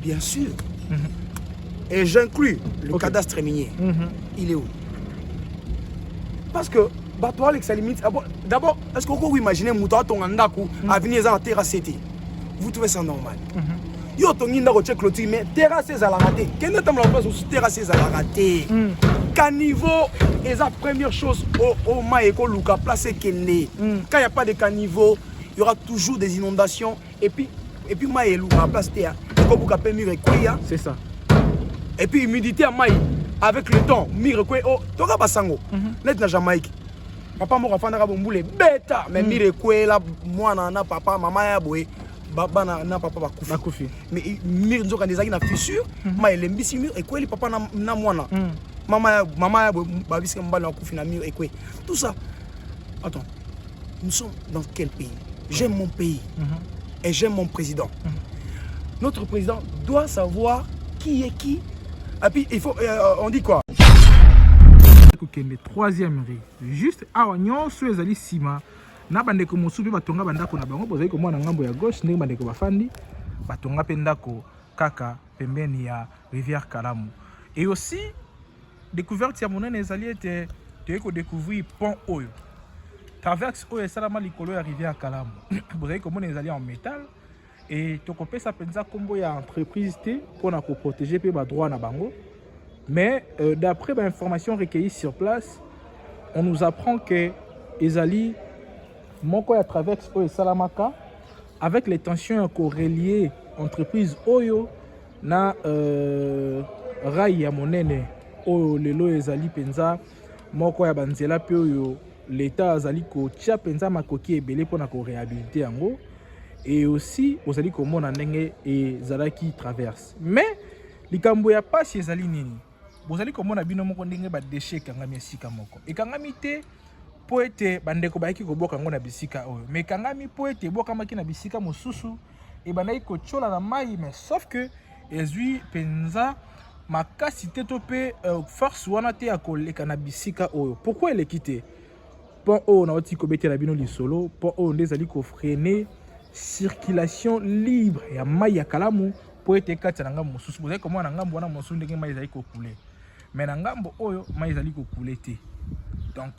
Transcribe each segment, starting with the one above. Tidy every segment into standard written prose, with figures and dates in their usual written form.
Bien sûr. Et j'inclus le cadastre minier. Il est où? Parce que, toi, Alex, à la limite, d'abord, est-ce que vous imaginez Mouta Tongandaku à venir à terrasser? Vous trouvez ça normal? Yo Tonginda ko check clôture, mais terrasser à la raté. Quel est la place où terrasser à la raté? Caniveau est la première chose au Maïko Luka placé Kende. Quand il n'y a pas de caniveau, il y aura toujours des inondations. Et puis Maïlou, à la place Théa, c'est ça. Et puis humidité à Maï, avec le temps, Mirekwe, oh, Toga Basango, net na Jamaïque. Papa m'a fait un boule bêta, mais Mirekwe, là, moi, na papa, maman, ya boué, baba, na papa, bakoufi. Mais Mirekwe, quand des agues na fissure, Maï, les mbisi mur, et quoi, les papa, na moi, na. Maman, ya boué, babis, mbal, na koufi, na mur, et quoi. Tout ça. Attends, nous sommes dans quel pays? J'aime mon pays. Et j'aime mon président. Notre président doit savoir qui est qui. Et puis il faut, on dit quoi? Le troisième riz. Juste à Nyon, sur les alliés Sima, na bande ko mosupe batonga bandako na bango, bozali ko mona ngambo ya gauche ndenge bande ko bafandi, batonga pendako kaka pembeni ya rivière Kalamu. Et aussi découverte ya monene les alliés étaient de découvrir pont Oyo. Traverse Oyo salama likolo ya rivière Kalamu. Bozali ko mona les alliés en métal. Et tu peux ça penser comme une entreprise pour protéger les droits na bango. Mais d'après l'information recueillie sur place, on nous apprend que Ezali moko ya traverse Oyo Salamaka avec les tensions reliées entreprise Oyo na rail ya monene Oyo lelo Ezali penza moko ya banzela pe Oyo l'état azali ko tia penza makoki ebele pona ko réhabiliter yango. Et aussi, vous allez comme on a et Zalaki traverse. Mais, les Kamboya pas chez Zalinini. Vous allez comme on a bien mon condé bas déchets kangami sika moko. Et kangami te poète bandeko baiki ko boka ngona bisika oyo. Mais kangami poète boka makina bisika mosusu et bandai ko chola na mai mais sauf que ezui penza makasi te topé force wana te akoleka na bisika oyo. Pourquoi elle est quittée? Pont o na oti ko bete la bino li solo, pont o ndezali ko freiner circulation libre ya mai ya Kalamu pour être kati na ngambo mosusu. Vous avez comment na ngambo wana mosusu ndenge mai ezali ko couler. Mais na ngambo oyo mai ezali ko couler te. Donc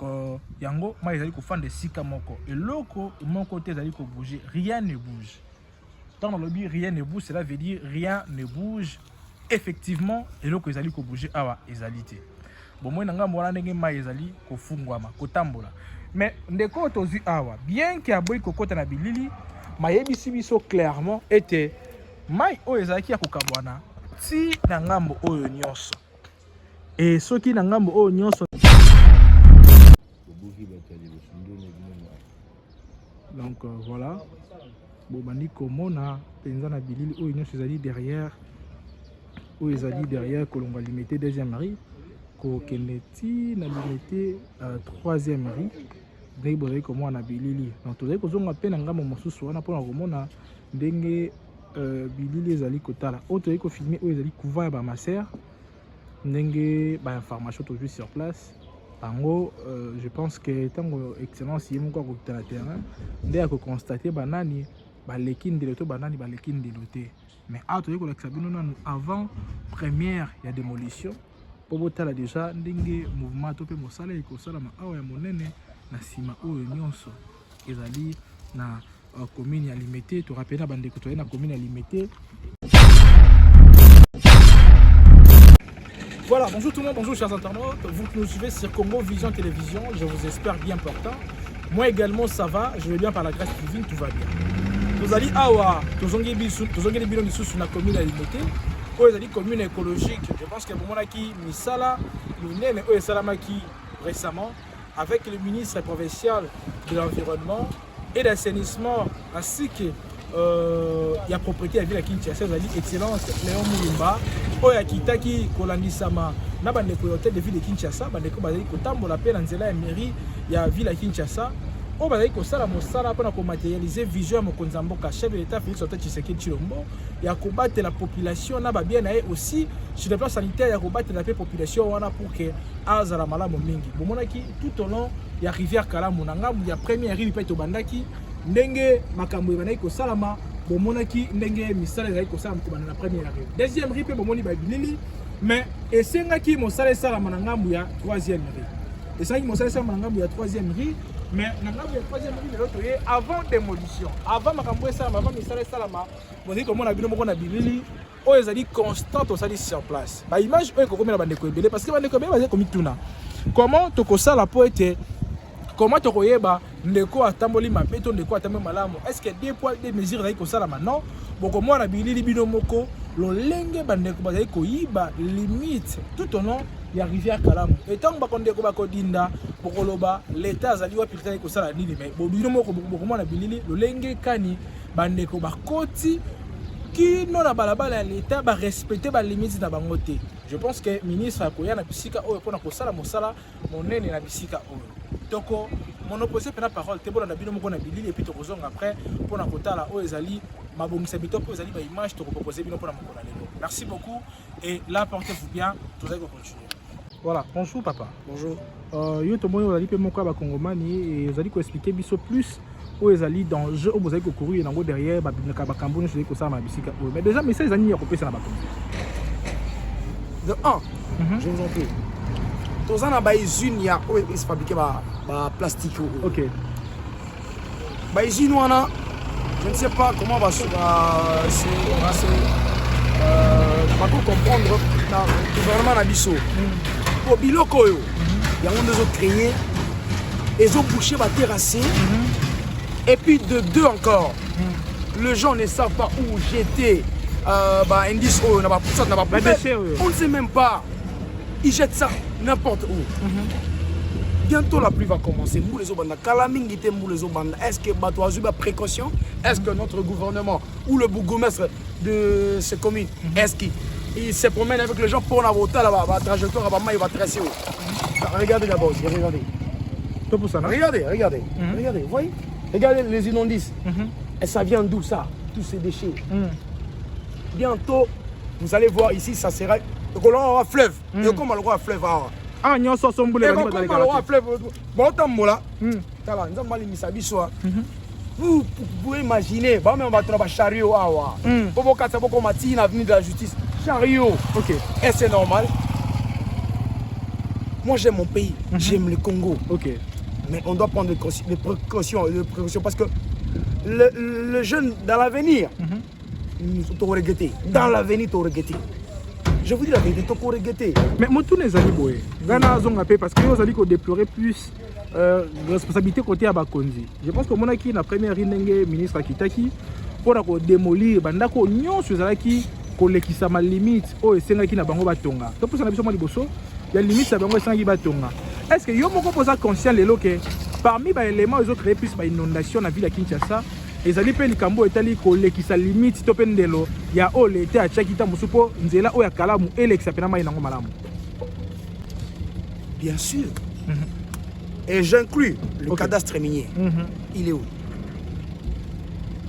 yango mai ezali ko fande sika moko. Et loko mon côté ezali ko bouger, rien ne bouge. Dans le lobby rien ne bouge, cela veut dire rien ne bouge. Effectivement, et loko ezali ko bouger awa ezali te. Bon moi na ngambo wana ndenge mai ezali ko fungwama, ko tambola. Mais ndeko tozu awa, bien qu'il y a boy kokota na bilili Mayebi biso clairement était mai oyo ezalaki ya kokabwana ti na ngambo oyo nyonso. Et soki na ngambo oyo nyonso donc voilà bobandi komona penza na bilili oyo nyonso ezali derrière kolonga limité deuxième riz ko keneti na limité troisième riz. Ndenge bozali komona bilili donc tozali kozonga mpe na ngambo mosusu wana mpona komona ndenge bilili ezali kotala oyo tozali kofilme oyo ezali couvent ya bamasere ndenge bainformation tozwi sur place bango je pense que ntango excellence ye moko akokita na terrain nde akokonstate banani baleki ndelo to banani baleki ndelo te. Mais awa tozali kolakisa bino nanu avant première ya démolition mpo botala déjà ndenge mouvement to mpe mosala ekosalama awa ya monene na sima oyo nyonso ezali na commune ya Limité. To rappelle na bandeko to na commune ya Limité. Voilà, bonjour tout le monde, bonjour chers internautes, vous qui nous suivez sur Congo Vision Télévision, je vous espère bien portant. Moi également ça va, je vais bien par la grâce divine, tout va bien. Nous allons awa, tozongi bino lisusu na commune ya Limité. Oyo ezali commune écologique, je pense que pour moi qui misala lunene oyo esalamaki récemment avec le ministre provincial de l'environnement et l'assainissement ainsi que la propriété à la ville à Kinshasa, excellence Léon Moulimba, oyo akitaki kolandisama na bandeko hôtel de ville de Kinshasa, bandeko bazali kotambola pe na nzela ya mairie ya ville à Kinshasa, oyo bazali kosala mosala mpona komatérialiser vision ya mokonzi ya mboka chef de l'État Félix Antoine Tshisekedi Tshilombo ya kobatela la population na babien na ye aussi sur le plan sanitaire ya kobatela la population wana pour que azala malamu mingi. Bomonaki tout au long ya rivière Kalamu na ngambu ya première rive pe to bandaki ndenge makambo ebandaki kosalama bomonaki ndenge misala ezali kosala mokobana na première rue. Deuxième rue mpe bomoni babilili, mais esengaki mosala esalama na ngambu ya troisième rue. Esengaki mosala esalama na ngambu ya troisième rue, mais na ngambu ya troisième rue lelo toye avant démolition, avant makambo esalama, avant misala esalama, bozali komona bino moko na bilili oyo ezali constante osali sur place. Ba image oyo ekokomela bandeko ebele parce que bandeko ebele bazali komituna. Comment tokosala po ete comment tokoyeba ndeko atamboli mabe to ndeko atamboli malamu? Est-ce que des poids des mesures ezali kosalama? Non. Boko mwana bilili bino moko lolenge bandeko bazali koyiba limite tout au long ya rivière Kalamu. Etango bakondeko bakodinda bokoloba l'état azali wapi ezali kosala nini, mais bobino moko boko mwana bilili lolenge kani bandeko bakoti qui non la balabala l'état ba respecter ba limite na bango te. Je pense que ministre akoya na bisika oyo pona kosala mosala monene na bisika oyo. Toko monoposé pena parole te bona na bino moko na bilili et puis tokozonga après pona kotala oyo ezali mabongisa bitoko ezali ba image toko proposer bino pona mokona lelo. Merci beaucoup et là portez-vous bien, tout ça va continuer. Voilà, bonjour papa. Bonjour. Yo to moyo ezali pe moko ba kongomani et ezali ko expliquer biso plus où ezali dans jeu où vous avez couru et nango derrière ba binaka ba kambo ne ko ça ma bisika. Mais déjà mais ça ezali ya kopesa na ba kambo. De 1, je vous en prie. Tous en a ba usine ya où ils fabriquent ba plastique. OK. Ba usine wana je ne sais pas comment va pas comprendre dans le gouvernement na biso. Au biloko yo, il y a des autres créés, ils ont bouché ba terrassé. Et puis de deux encore, les gens ne savent pas où jeter indice, on ne sait même pas. Ils jettent ça n'importe où. Bientôt la pluie va commencer. Est-ce que Batoazou a précaution? Est-ce que notre gouvernement ou le bourgmestre de ces communes, est-ce qu'il se promène avec les gens pour la voter la trajectoire, il va tracer? Regardez d'abord, regardez. Regardez, vous voyez? Regardez les immondices. Et ça vient d'où ça? Tous ces déchets. Bientôt, vous allez voir ici, ça sera un fleuve. Et comme on un fleuve. Ah, nous sommes en train de fleuve. Bon, vous pouvez imaginer, on va trouver un chariot. Pour vous casser beaucoup de l'avenir de la justice. Chariot. OK. Et c'est normal. Moi, j'aime mon pays. J'aime le Congo. OK. Mais on doit prendre des précautions parce que le jeune, dans l'avenir, tu auras regretté. Dans l'avenir, tu auras regretté. Je vous dis la vérité, tu auras regretté. Mais moi, tous les amis, parce que vous allez déplorer plus responsabilité côté Abakonzi. Je pense que mon acquis, la première ministre Kitaki, pour démolir, bandako nyon sur qui kolekisa ma limite o esengaki na bango batonga. To pour ça na biso mali boso, il y a limite ça bango esengaki batonga. Est-ce que yo moko posa conscient lelo que parmi ba éléments ils ont créé plus ba inondation na ville ya Kinshasa, ezali pe likambo etali kolekisa limite to pendelo ya o l'état a chakita musupo nzela o ya Kalamu elekisa pena mai nango malamu. Bien sûr. Et j'inclus le cadastre minier. Il est où?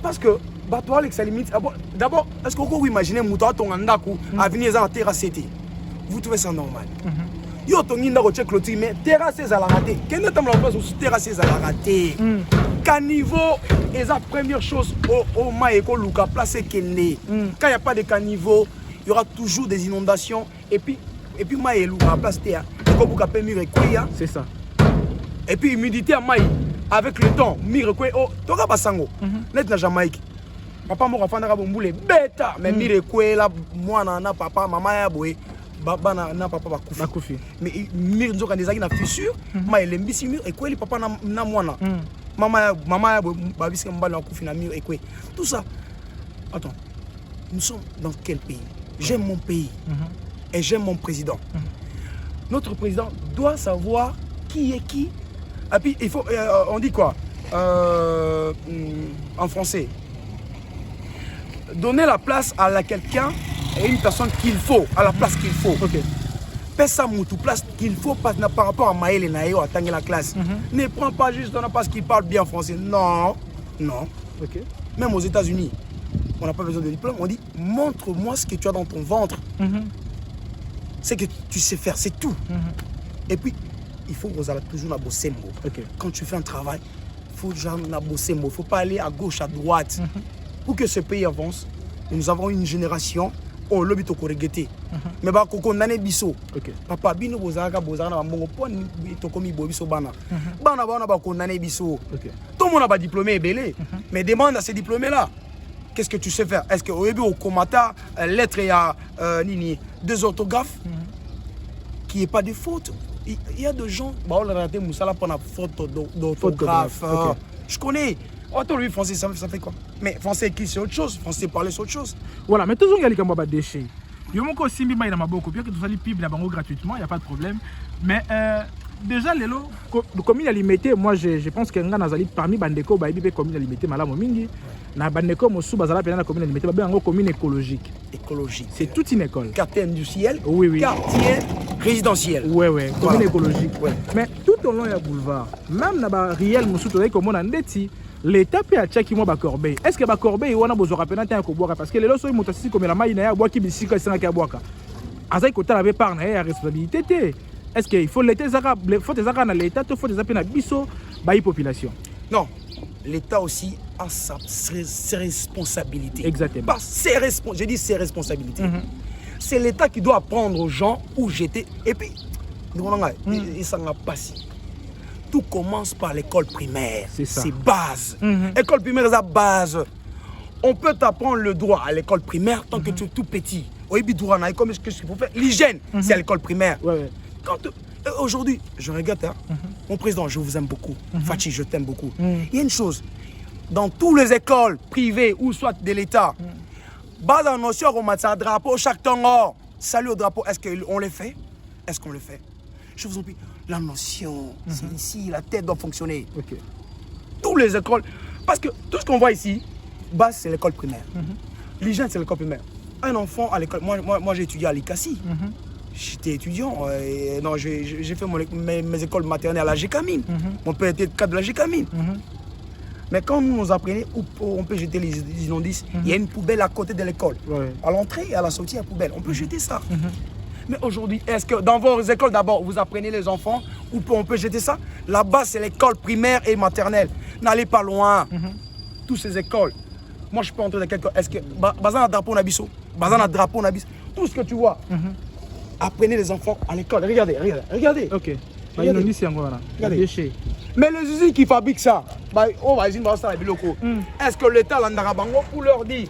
Parce que bateau avec sa limite. D'abord, est-ce que vous imaginez Mouta Tongandaku à venir à la terrasse? Vous trouvez ça normal? Yo Tonginda ko check clôture mais terrasse à la raté. Quel est le place où terrasse à la raté? Caniveau est la première chose au Maïko Luka placé Kende. Quand il n'y a pas de caniveau, il y aura toujours des inondations et puis Maïko Luka place terre. C'est ça. Et puis humidité à Maï avec le temps, Mirekwe oh, toka basango. Net na Jamaïque. Papa mo rafana ka bombule beta mais Mirekwe la mwana na papa mama ya boy baba na papa bakufi. Mais mir nzoka ndezaki na fissure, ma elembisi mur ekwe li papa na mwana. Mama ya boy babisi mbala na kufi na mur ekwe. Tout ça. Attends. Nous sommes dans quel pays? J'aime mon pays. Et j'aime mon président. Notre président doit savoir qui est qui. Et puis il faut, on dit quoi en français? Donner la place à quelqu'un et une personne qu'il faut, à la place qu'il faut. OK. Pesa moutou place qu'il faut par rapport à Maël et Naïo à Tanguy la classe. Ne prends pas juste parce qu'il parle bien français. Non, non. OK. Même aux États-Unis, on n'a pas besoin de diplôme. On dit montre-moi ce que tu as dans ton ventre. C'est que tu sais faire, c'est tout. Et puis il faut toujours bosser. Okay. Quand tu fais un travail, il faut toujours bosser. Il ne faut pas aller à gauche, à droite. pour que ce pays avance, nous avons une génération au lobby to regretter. Mais ba ko condamner biso. Papa bino bozaka na mbongo pon to komi bobiso bana. Bana ba condamner biso. Tout le monde a pas diplômé belé. Mais demande à ces diplômés là. Qu'est-ce que tu sais faire? Est-ce que au commentaire lettre il y a deux orthographes qui est pas de faute. Il y a des gens bah on a raté Moussala pour la faute d'orthographe. Je connais. Attends, lui, français, ça fait quoi? Mais français écrit, c'est autre chose. Français parler, c'est autre chose. Voilà, mais toujours, il y a les camarades déchets. Il y a encore Simbi Maïna Maboko, bien que tout ça, les pibs, gratuitement, il n'y a pas de problème. Mais déjà, les lots, comme il a limité, moi, je pense qu'il y a parmi Bandeko, comme il a limité, Malam Mingi, na Bandeko, Moussou, Bazala, la commune limité, une commune écologique. Écologique. C'est toute une école. Quartier industriel, oui. Quartier résidentiel. Oui, commune voilà. Écologique. Ouais. Mais tout au long, il y a boulevard. Même dans le réel, Moussou, comme on a dit, l'État peut acheter qui moi Corbeil. Est-ce que Corbeil on a besoin de rappeler parce que les lois sont motocycles comme la maille na bois qui bicycle c'est un boaka. Azai côté la par na responsabilité. Est-ce qu'il faut l'État faut des arabes dans l'État faut des appels na biso baï population. Non, l'État aussi a ses responsabilités. Exactement. Pas j'ai dit ses responsabilités. C'est l'État qui doit apprendre aux gens où j'étais et puis il s'en a passé. Tout commence par l'école primaire. C'est base. École primaire, c'est la base. On peut t'apprendre le droit à l'école primaire tant que tu es tout petit. Qu'est-ce qu'il faut faire? L'hygiène, c'est à l'école primaire. Aujourd'hui, je regrette, mon président, je vous aime beaucoup. Fachi, je t'aime beaucoup. Il y a une chose. Dans toutes les écoles privées ou soit de l'État, base en notion, on met un drapeau chaque temps. Salut au drapeau, est-ce qu'on le fait? Est-ce qu'on le fait? Je vous en prie. La notion, c'est ici, la tête doit fonctionner. Toutes les écoles, parce que tout ce qu'on voit ici, base c'est l'école primaire. L'hygiène c'est l'école primaire. Un enfant à l'école, moi j'ai étudié à l'ICASI. J'étais étudiant, j'ai fait mes écoles maternelles à la GECAMINE. Mon père était cadre de la GECAMINE. Mais quand nous apprenons où on peut jeter les immondices, il y a une poubelle à côté de l'école. À l'entrée et à la sortie, il y a une poubelle. On peut jeter ça. Mais aujourd'hui, est-ce que dans vos écoles d'abord, vous apprenez les enfants ou on peut jeter ça? Là-bas, c'est l'école primaire et maternelle. N'allez pas loin. Toutes ces écoles. Moi, je peux entrer dans quelque... Est-ce que... Bazan a drapeau nabiso. Bazan a drapeau nabiso. Tout ce que tu vois. Apprenez les enfants à l'école. Regardez. Ok. Regardez. Mais les usines qui fabriquent ça, est-ce que l'État l'andarabango pour leur dire,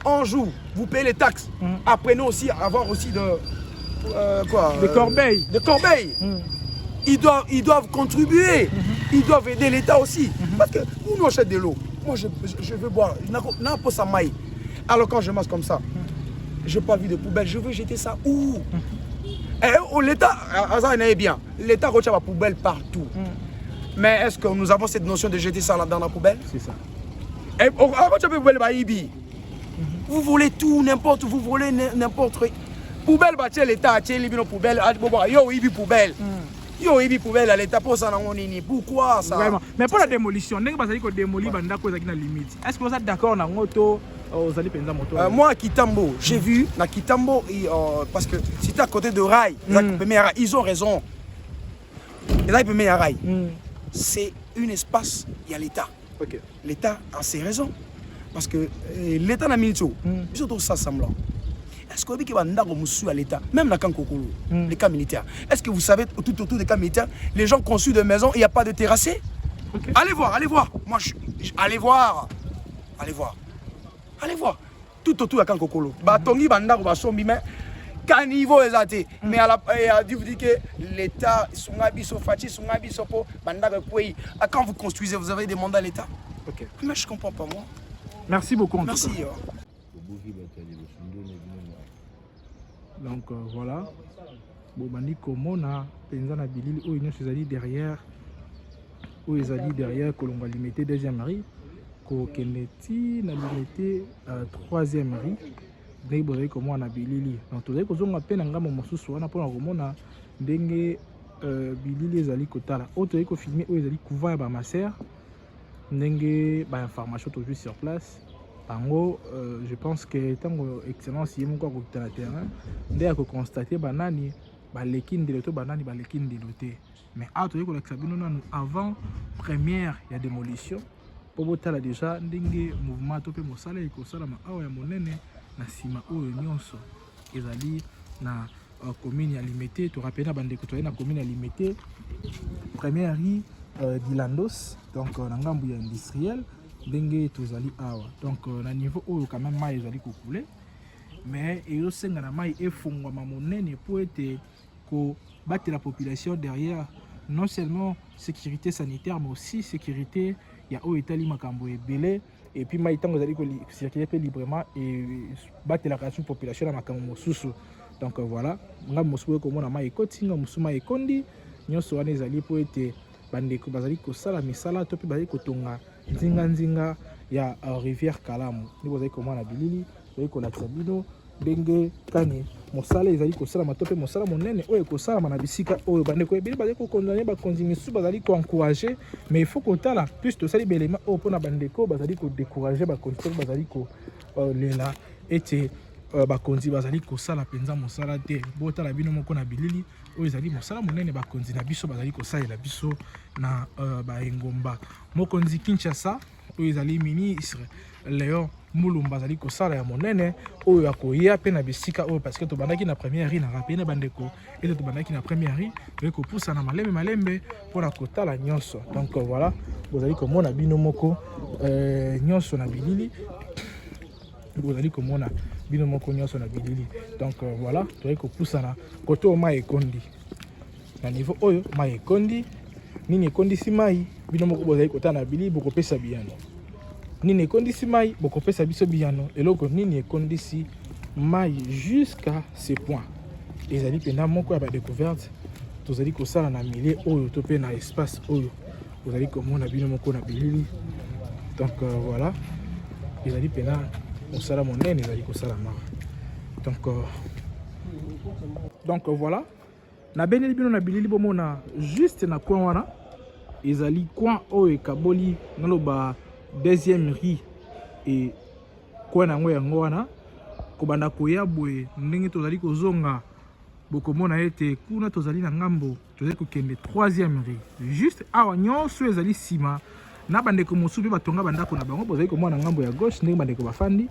un jour, vous payez les taxes. Apprenez aussi à avoir aussi de... Des corbeilles. Des corbeilles. Ils doivent contribuer. Ils doivent aider l'État aussi. Parce que nous achètons de l'eau. Moi, je veux boire. Alors quand je masse comme ça, je n'ai pas vu de poubelle. Je veux jeter ça où? L'État, bien. L'État retient la poubelle partout. Mais est-ce que nous avons cette notion de jeter ça dans la poubelle? C'est ça. Vous voulez tout, n'importe, vous voulez n'importe. Poubelle, l'État a tiré les poubelles. Yo, il poubelle. Yo, il poubelle à l'État pour ça. Pourquoi ça? Vraiment. Mais pour la démolition, est-ce que vous êtes d'accord dans moto? Moi à Kitambo, j'ai vu à Kitambo, parce que c'était à côté de rail, ils ont raison. C'est un espace, il y a l'État. L'État a ses raisons. Parce que l'État n'a mis tout. Ils sont tous ça semblant. Est-ce que vous avez à l'État, même dans les camps militaires? Est-ce que vous savez, tout autour des camps militaires, les gens construisent des maisons, il n'y a pas de terrassés? Allez voir. Moi, allez voir. Tout autour de Kankokolo. Batongi banda ko basombi mais caniveau ezate. Mais à vous dit que l'État songabi sofati songabi sopo banda ko pays. Quand vous construisez, vous avez demandé à l'État. Mais je comprends pas moi. Merci beaucoup. Merci. Donc voilà. Bobandi komona penza na bilili o union sezali derrière. Où ils allaient derrière Kolonga limité deuxième mari. Keneti na limité troisième riz ndenge bozali komona bilili donc tozali kozonga mpe na ngambo mosusu wana mpona komona ndenge bilili ezali kotala oyo tozali kofilme oyo ezali couvent ya bamaser ndenge bainformation tozwi sur place bango je pense que ntango excellence ye moko akokita na terrain nde akokonstate banani baleki ndelo to banani baleki ndelo te mais awa tozali kolakisa bino nanu avant première ya démolition po botala déjà ndenge mouvement to pe mosala ekosalama awa ya monene na nsima oyo nyonso ezali na commune ya Limete. To rappelle na bandeko to na commune ya Limete première rue d'Ilandos, donc na ngambu ya industriel ndenge tozali awa. Donc na niveau oyo quand même mai ezali kokule, mais ezosenga na mai efungwama monene po ete ko battre la population derrière non seulement sécurité sanitaire mais aussi sécurité ya oyo etali makambo ebele, et puis mai tango ezali ko circuler pe librement et battre la population na makambo mosusu. Donc voilà, nga mosusu ko mona mai ekoti nga mosusu mai ekondi nyonso wana ezali po ete bandeko bazali kosala misala to pe bazali kotonga nzinga ya rivière Kalamu. Ni bozali komona bilili bazali kolakisa bino ndenge kani mosala ezali kosala matope mosala monene oyo ekosala na bisika oyo bandeko ebele bazali kokondane bakonzi misusu bazali koencourager, mais il faut kotala plus tosali belema oyo mpona bandeko bazali kodécourager bakonzi bazali kolela ete bakonzi bazali kosala penza mosala te. Botala bino moko na bilili oyo ezali mosala monene bakonzi na biso bazali kosalela biso na baengomba. Mokonzi Kinshasa oyo ezali ministre Léon Mulumba azali kosala ya monene oyo akoya pe na bisika oyo, parce que tobandaki na première rue na rappelé na bandeko ete tobandaki na première rue toye kopusa na malembe mpona kotala nyonso. Donc voilà, bozali komona bino moko nyonso na bilili, bozali komona bino moko nyonso na bilili. Donc voilà, toye kopusa na koto o mai ekondi na niveau oyo mai ekondi nini ekondisi mai bino moko bozali kotala na bilili bokopesa biyano nini ekondisi mai bokopesa biso biyano eloko nini ekondisi mai jusqu'à ce point ezali pena moko ya badécouverte tozali kosala na milieu oyo to pe na espace oyo bozali komona bino moko na bilili. Donc voilà, ezali pena mosala monene ezali kosala mara. Donc voilà, na beneli bino na bilili bomona juste na coin wana ezali coin oyo ekaboli naloba deuxième rue et coin nango yango wana kobanda koya boye ndenge tozali kozonga bokomona ete kuna tozali na ngambo tozali kokende troisième rue juste awa nyonso ezali sima na bandeko mosusu batonga bandako na bango bozali komona na ngambo ya gauche ndenge bandeko bafandi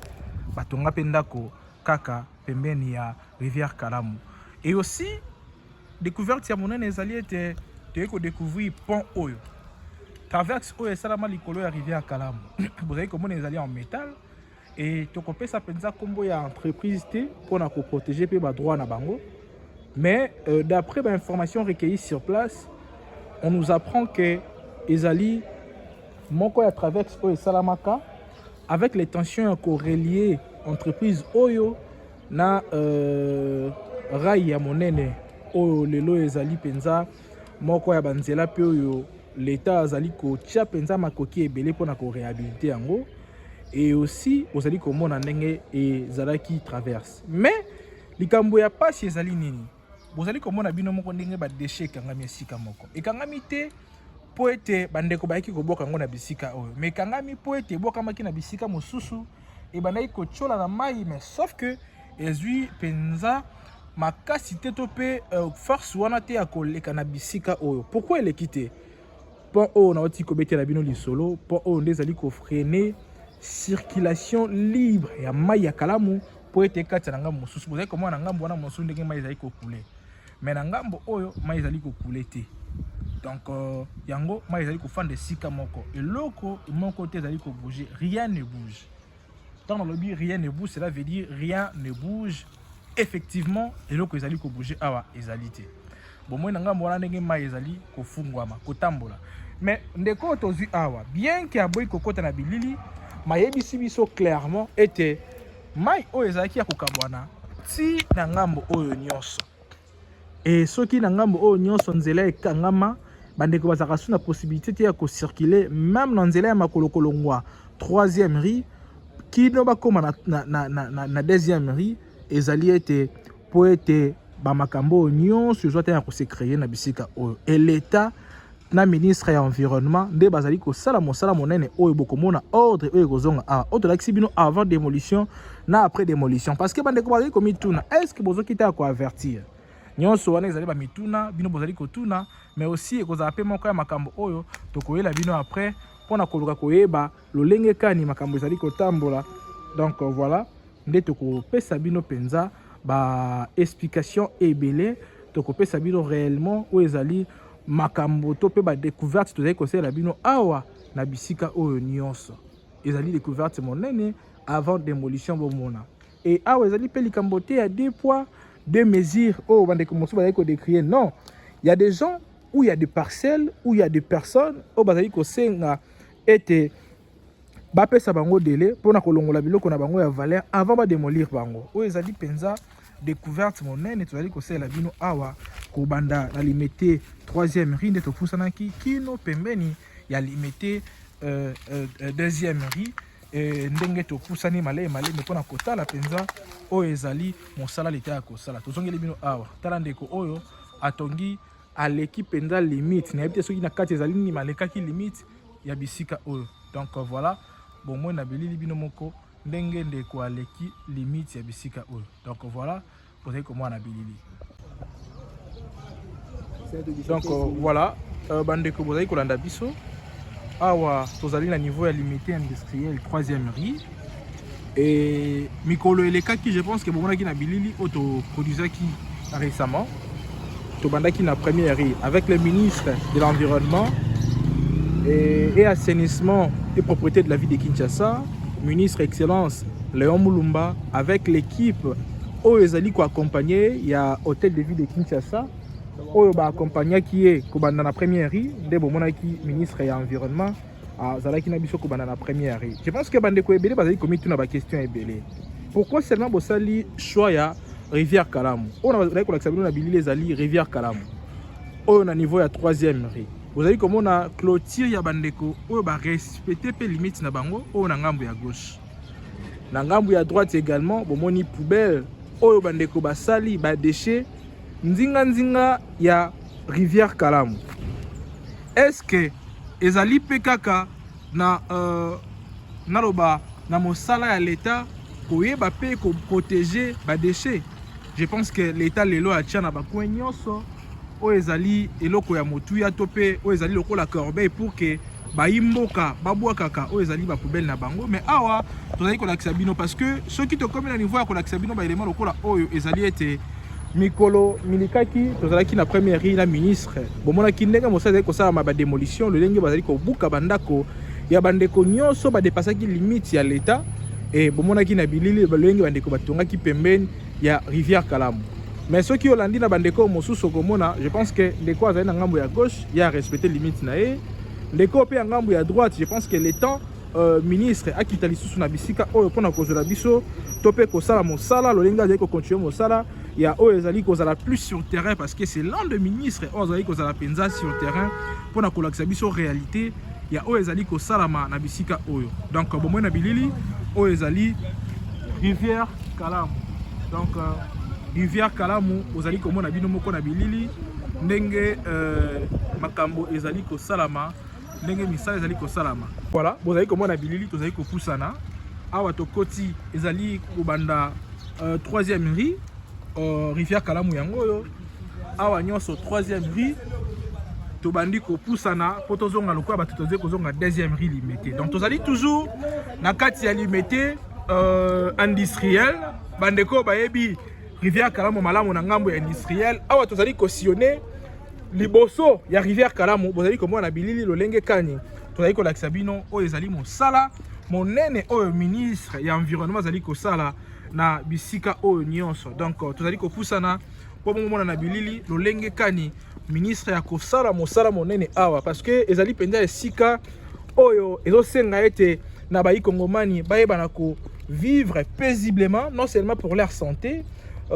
batonga pe ndako kaka pembeni ya rivière Kalamu. Et aussi découverte ya monene ezali ete toye ko découvrir pont oyo traverse oyo esalama likolo ya rivière Kalamu. Bozali komona ezali en métal et tokopesa penza kombo ya entreprise te mpona koprotéger pe badroit na bango, mais d'après l'information recueillie sur place on nous apprend que ezali moko ya traverse oyo esalamaka avec les tensions ya korelier entreprise oyo na rail ya monene oyo lelo ezali penza moko ya banzela pe oyo l'État azali kotia penza makoki ebele mpona koréhabiliter yango, et aussi ozali komona ndenge ezalaki traverse. Mais likambo ya pasi ezali nini? Bozali komona bino moko ndenge badeshe ekangami esika moko ekangami te po ete bandeko bayaki koboka yango na bisika oyo, mais ekangami po ete ebokamaki na bisika mosusu ebandaki kotiola na mai, mais sauf que ezwi penza makasi te to pe force wana te ya koleka na bisika oyo. Pourquoi eleki te? Pont oyo naoti kobetela bino lisolo, pont oyo nde ezali kofrene circulation libre ya mai ya Kalamu po ete kati na ngambo mosusu. Bozali komona na ngambo wana mosusu ndenge mai ezali kokule, mais na ngambo oyo mai ezali kokule te. Donc yango mai ezali kofanda esika moko eloko moko te ezali kobouger, rien ne bouge. Dans le lobby rien ne bouge, cela veut dire rien ne bouge effectivement eloko ezali kobouger awa ezali te. Bon moi nanga mwana ndenge mai ezali kofungwama kotambola, mais ndeko tozui awa bien que aboyi kokota na bilili mayebisi biso clairement ete mai oyo ezalaki ya kokabwana ti na ngambo oyo nyonso, et soki na ngambo oyo nyonso nzela ekangama bandeko bazaka su na possibilité te ya kocirculer même na nzela ya makolokolo ngwa troisième rue kino bakoma na deuxième rue ezali ete po ete bamakambo nyonso ezwa te ya kosekréer na bisika oyo, et l'état na ministre ya environnement nde bazali kosala mosala monene oyo bokomona ordre oyo kozonga awa oyo tolakisi bino avant démolition na après démolition, parce que bandeko bazali komituna est-ce que bozokita ya koavertir nyonso wana ezali bamituna bino bozali kotuna, mais aussi ekozala pe moko ya makambo oyo tokoyela bino après pona koluka koyeba lolenge kani makambo ezali kotambola. Donc voilà, nde tokopesa bino penza ba explication ebele, tokopesa bino réellement oyo ezali makambo to pe ba découverte tozali kosala bino awa na bisika oyo nyonso. Ezali découverte monene avant démolition bomona. Et awa ezali pe likambo te ya deux poids deux mesures oh bande komoso bazali ko décrire. Non, il y a des gens où il y a des parcelles, où il y a des personnes au bazali ko senga ete bapesa bango délai pour na kolongola biloko na bango ya valeur avant ba démolir bango. O ezali penza découverte monene tozali kosala bino awa ko banda na limité 3e rue ndeto pusanaki kino pembeni ya limité deuxième rue ndenge to pusani malé mais pona kotala penza o ezali mosala leta ya kosala tozongeli bino awa tala ndeko oyo atongi à l'équipe penza limite na yebite soki na kati ezali ni malekaki limite ya bisika oyo. Donc voilà, bon moi na bilili bino moko ndenge ndeko aleki limite ya bisika oyo. Donc voilà, vous avez comment na bilili. Donc voilà, bandeko vous avez kolanda biso awa tozali na niveau ya limité industriel 3e rue et mikolo elekaki, je pense que bomonaki na bilili auto produisaki récemment to bandaki na première rue avec le ministre de l'environnement et assainissement et propriété de la ville de Kinshasa, ministre excellence Léon Mulumba, avec l'équipe oyo ezali ko accompagner ya hôtel de ville de Kinshasa oyo ba accompagner qui est ko banda na première rue nde bomonaki ministre ya environnement azalaki na biso ko banda na première rue. Je pense que bande ko ebele bazali komi tuna ba question ebele. Pourquoi seulement bosali choix ya rivière Kalamu? On a ko lakisa bino na bilili ezali rivière Kalamu oyo na niveau ya 3e rue. Vous avez comme on a clôture ya bandeko oyo ba respecter pe limite na bango oyo na ngambo ya gauche. Na ngambo ya droite également bomoni poubelle oyo bandeko basali ba déchets nzinga ya rivière Kalamu. Est-ce que ezali pe kaka na naloba na mosala ya l'état koyeba pe ko protéger ba déchets? Je pense que l'état lelo a tia na ba coin nyonso oyo ezali eloko ya motuya to pe oyo ezali lokola corbeille pour que baimboka babwakaka oyo ezali ba poubelle na bango. Mais awa tozali kolakisa bino parce que soki tokomi na niveau ya kolakisa bino ba élément lokola oyo ezali ete mikolo milikaki tozalaki na première rue na ministre bomonaki ndenge mosala ezali kosalama ba démolition lolenge bazali kobuka bandako ya bandeko nyonso badepasaki limite ya l'état et bomonaki na bilili lolenge bandeko batongaki pembeni ya rivière Kalamu. Mais ceux qui ont landé na bandeko mosusu komona, je pense que ndeko azali na ngambo ya gauche ya respecter limite na ye. Ndeko pe ya ngambo ya droite, je pense que le temps ministre akita lisusu na bisika oyo pona kozela biso to pe kosala mosala lolenga azali ko continuer mosala ya oyo ezali kozala plus sur terrain parce que c'est l'un de ministre oyo azali kozala penza sur terrain pona kolakisa biso réalité ya oyo ezali kosalama na bisika oyo. Donc bomoi na bilili oyo ezali rivière Kalamu. Donc rivière Kalamu ozali komona bino moko na bilili ndenge makambo ezali kosalama ndenge misala ezali kosalama. Voilà, bozali komona bilili tozali kopusana awa tokoti ezali kobanda 3e rue rivière Kalamu yango oyo awa nyonso 3e rue tobandi kopusana po tozonga lokola bato tozali kozonga 2e rue limité. Donc tozali toujours na kati ya limité industriel bandeko bayebi rivière Kalamu malamu na ngambo ya industriel awa tozali kosillonner liboso ya rivière Kalamu bozali komona bilili lolenge kani tozali kolakisa bino oyo ezali mosala monene oyo ministre ya environnement azali kosala na bisika oyo nyonso. Donc tozali kopusana po bomona na bilili lolenge kani ministre ya kosala mosala monene awa parce que ezali penza esika oyo ezosenga ete na bayi kongomani bayeba ko vivre paisiblement non seulement pour leur santé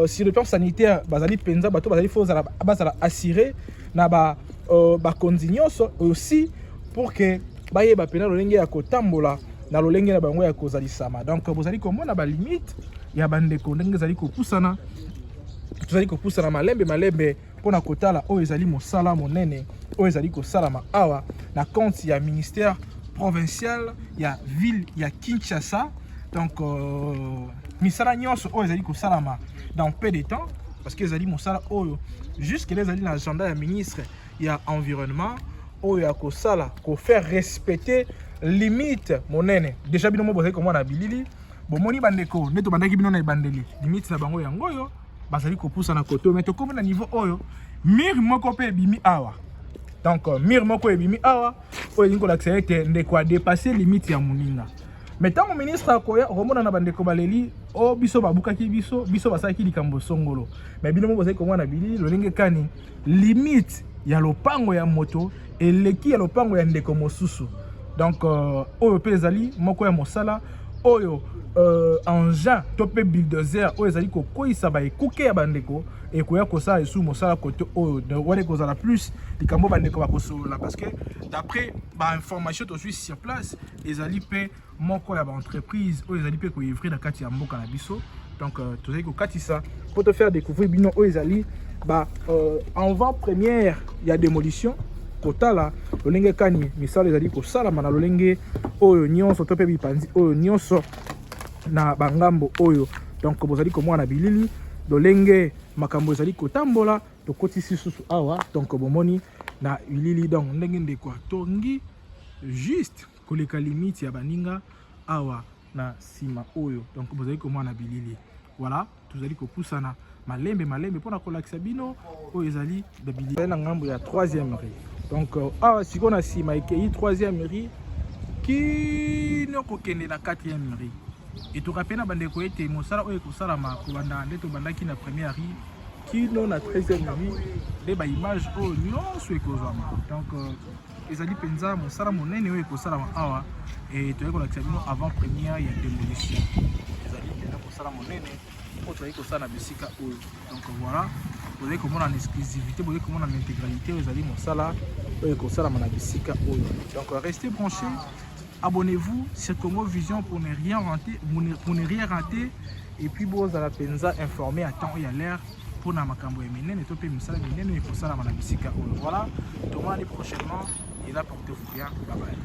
sur le plan sanitaire bazali penza bato bazali faut bazala assurer na ba konzi nyonso aussi pour que bayeba pena lolenge ya kotambola na lolenge na bango ya kozalisama. Donc bozali komona ba limite ya bandeko ndenge zali kopusana tozali kopusana malembe pona kotala oyo ezali mosala monene oyo ezali kosalama awa na compte ya ministère provincial ya ville ya Kinshasa. Donc misala nyonso oyo ezali kosalama dans peu de temps parce que ezali mosala oyo jusque les ezali na agenda ya ministre ya environnement oyo akosala ko faire respecter limite monene. Déjà bino mo bozali komona bilili bomoni bandeko neto bandaki bino na ebandeli limite na bango yango oyo bazali kopusa na koto mais tokomi na niveau oyo mire moko pe ebimi awa. Donc mire moko ebimi awa oyo elingi kolakisa ete ndeko a dépasser limite ya moninga. Mais tant que ministre akoya romona na bandeko baleli o biso babukaki biso basalaki likambo songolo. Mais bino mo bozali komona bilili lolenge kani limite ya lopango ya moto eleki ya lopango ya ndeko mosusu. Donc oyo pe ezali moko ya mosala oyo engin to pe bulldozer oyo ezali kokoyisa ba ekuke ya bandeko ekoya kosala esu mosala kote oyo wane kozala plus likambo bandeko bakosolola parce que d'après ba information to suis sur place ezali pe moko ya ba entreprise oyo ezali pe koivrer na kati ya mboka na biso. Donc tozali kokatisa pour te faire découvrir bino oyo ezali ba en vent première ya démolition kotala lolenge kani misala ezali kosalama na lolenge oyo nyonso to pe bipanzi oyo nyonso na bangambo oyo. Donc bozali komona bilili lolenge makambo ezali kotambola tokotisi susu awa. Donc bomoni na bilili donc ndenge ndeko tongi juste koleka limite ya baninga awa na sima oyo. Donc bozali komona bilili voilà tozali kopusana malembe pona kolakisa bino oyo ezali bilili na ngambo ya 3e rue. Donc awa siko na sima ekei 3e rue qui ne kokende na 4e rue. Et tout rappelle na bandeko ete mosala oyo kosalama kobanda ndeto bandaki na 1e rue kino na 13e rue de ba image oyo nyonso ekozwama. Donc ezali penza mosala monene oyo ekosalama awa et toyei kolakisa bino avant première ya démolition ezali penza mosala monene oyo toyei kosala na bisika oyo. Donc voilà vous comment en exclusivité, vous comment en intégralité, vous allez mon sala, ça la bisika. Donc restez branchés, abonnez-vous sur Congo Vision pour ne rien rater, et puis vous allez penza informer à temps et à l'air pour na makambo ya minene to pe misala minene et pour ça la bisika. Voilà, tomorrow prochainement et là portez-vous bien, bye bye.